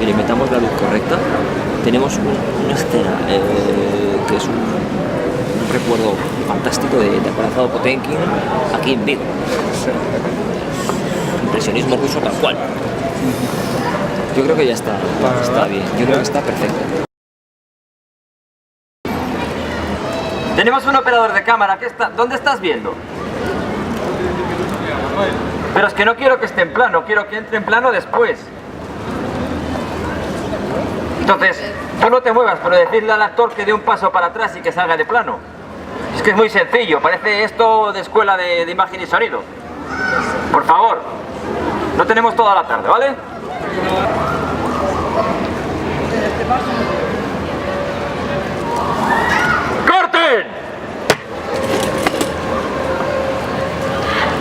y le metamos la luz correcta, tenemos una escena que es un recuerdo fantástico de Acorazado Potemkin aquí en Vigo. Impresionismo ruso tal cual. Yo creo que ya está bien, yo creo que está perfecto. Tenemos un operador de cámara, ¿dónde estás viendo? Pero es que no quiero que esté en plano, quiero que entre en plano después. Entonces, tú no te muevas, pero decirle al actor que dé un paso para atrás y que salga de plano. Es que es muy sencillo, parece esto de escuela de imagen y sonido. Por favor, no tenemos toda la tarde, ¿vale? ¡Corten!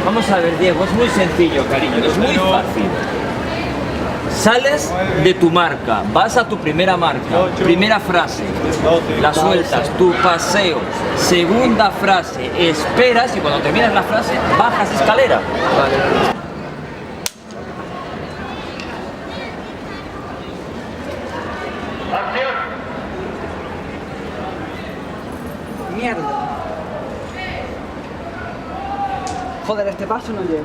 Vamos a ver, Diego, es muy sencillo, cariño, es muy fácil. Sales de tu marca, vas a tu primera marca, primera frase, la sueltas, tu paseo, segunda frase, esperas y cuando terminas la frase, bajas escalera. Vale. Mierda. Joder, este paso no llego.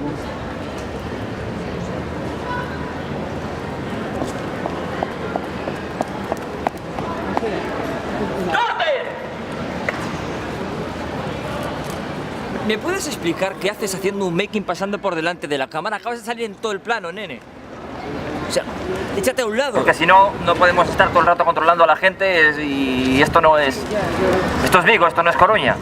¿Me puedes explicar qué haces haciendo un making pasando por delante de la cámara? Acabas de salir en todo el plano, nene. O sea, échate a un lado. Porque si no, no podemos estar todo el rato controlando a la gente y esto no es... Esto es Vigo, esto no es Coruña.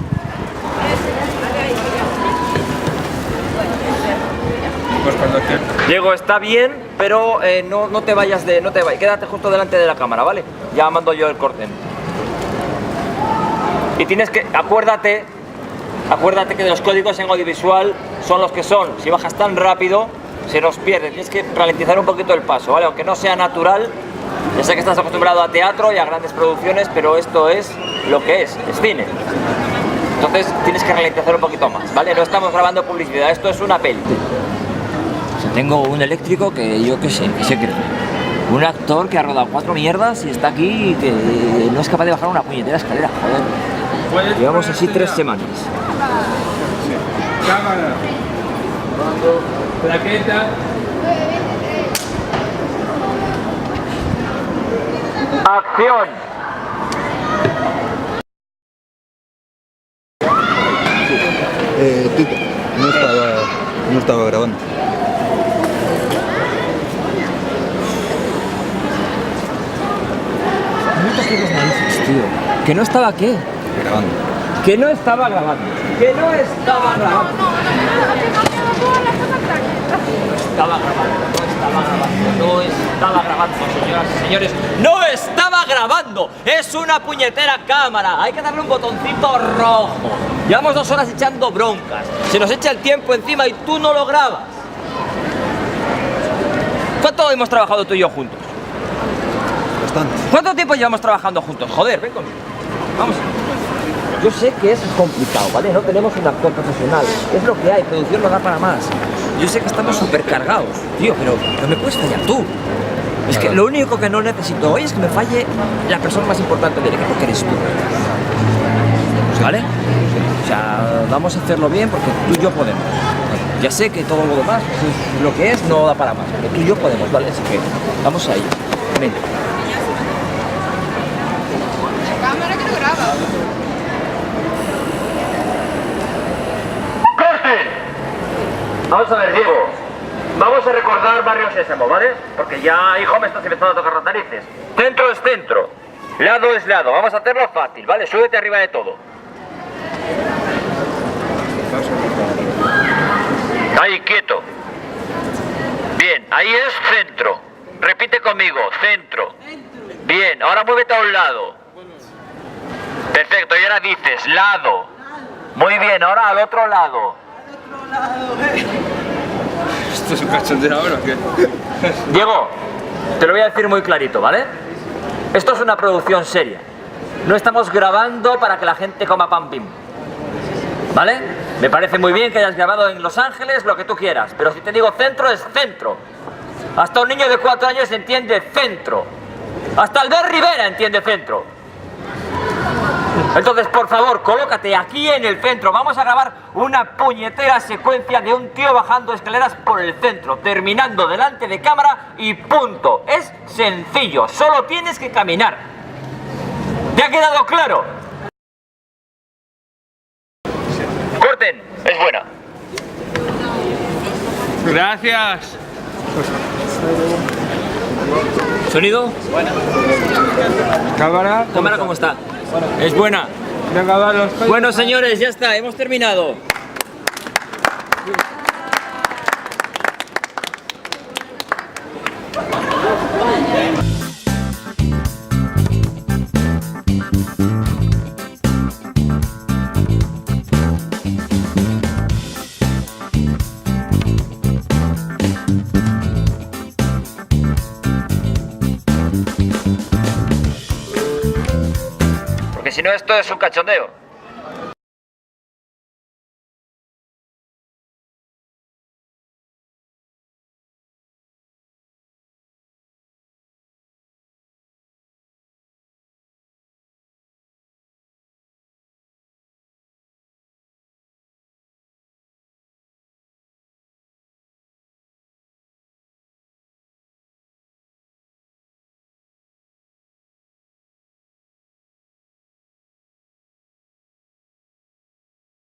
Diego, está bien, pero no te vayas quédate justo delante de la cámara, ¿vale? Ya mando yo el corte. Y tienes que... Acuérdate que los códigos en audiovisual son los que son. Si bajas tan rápido, se nos pierde. Tienes que ralentizar un poquito el paso, ¿vale? Aunque no sea natural. Ya sé que estás acostumbrado a teatro y a grandes producciones, pero esto es lo que es cine. Entonces tienes que ralentizar un poquito más, ¿vale? No estamos grabando publicidad, esto es una peli. Tengo un eléctrico que yo qué sé, que se cree. Un actor que ha rodado 4 mierdas y está aquí y que no es capaz de bajar una puñetera escalera, joder. Llevamos así 3 semanas. Cámara. Plaqueta. ¡Acción! Tito, no estaba grabando. No toques las narices, tío. ¿Que no estaba qué? Grabando. Que no estaba grabando. Que no estaba grabando. No estaba grabando, señoras y señores. ¡No estaba grabando! ¡Es una puñetera cámara! Hay que darle un botoncito rojo. Llevamos 2 horas echando broncas. Se nos echa el tiempo encima y tú no lo grabas. ¿Cuánto hemos trabajado tú y yo juntos? Bastante. ¿Cuánto tiempo llevamos trabajando juntos? Joder, ven conmigo. Vamos. Yo sé que es complicado, ¿vale? No tenemos un actor profesional. Es lo que hay, producción no da para más. Yo sé que estamos súper cargados, tío, pero no me puedes fallar tú. Es que lo único que no necesito hoy es que me falle la persona más importante del equipo, que eres tú. ¿Vale? O sea, vamos a hacerlo bien porque tú y yo podemos. Ya sé que todo lo demás, pues, lo que es, no da para más. Pero tú y yo podemos, ¿vale? Así que vamos a ello. Venga. La cámara que no graba. Vamos a ver, Diego. Vamos a recordar Barrio Sésamo, ¿vale? Porque ya, hijo, me estás empezando a tocar las narices. Centro es centro. Lado es lado. Vamos a hacerlo fácil, ¿vale? Súbete arriba de todo. Ahí, quieto. Bien, ahí es centro. Repite conmigo, centro. Bien, ahora muévete a un lado. Perfecto, y ahora dices, lado. Muy bien, ahora al otro lado. ¿Esto es un cachondeo ahora o qué? Diego, te lo voy a decir muy clarito, ¿vale? Esto es una producción seria. No estamos grabando para que la gente coma pan pim. ¿Vale? Me parece muy bien que hayas grabado en Los Ángeles, lo que tú quieras. Pero si te digo centro, es centro. Hasta un niño de 4 años entiende centro. Hasta Albert Rivera entiende centro. Entonces, por favor, colócate aquí en el centro. Vamos a grabar una puñetera secuencia de un tío bajando escaleras por el centro, terminando delante de cámara y punto. Es sencillo, solo tienes que caminar. ¿Te ha quedado claro? Corten, es buena. Gracias. ¿Sonido? Cámara. ¿Cámara cómo está? Es buena. Venga, va, los códigos. Bueno, señores, ya está, hemos terminado. Porque si no, esto es un cachondeo.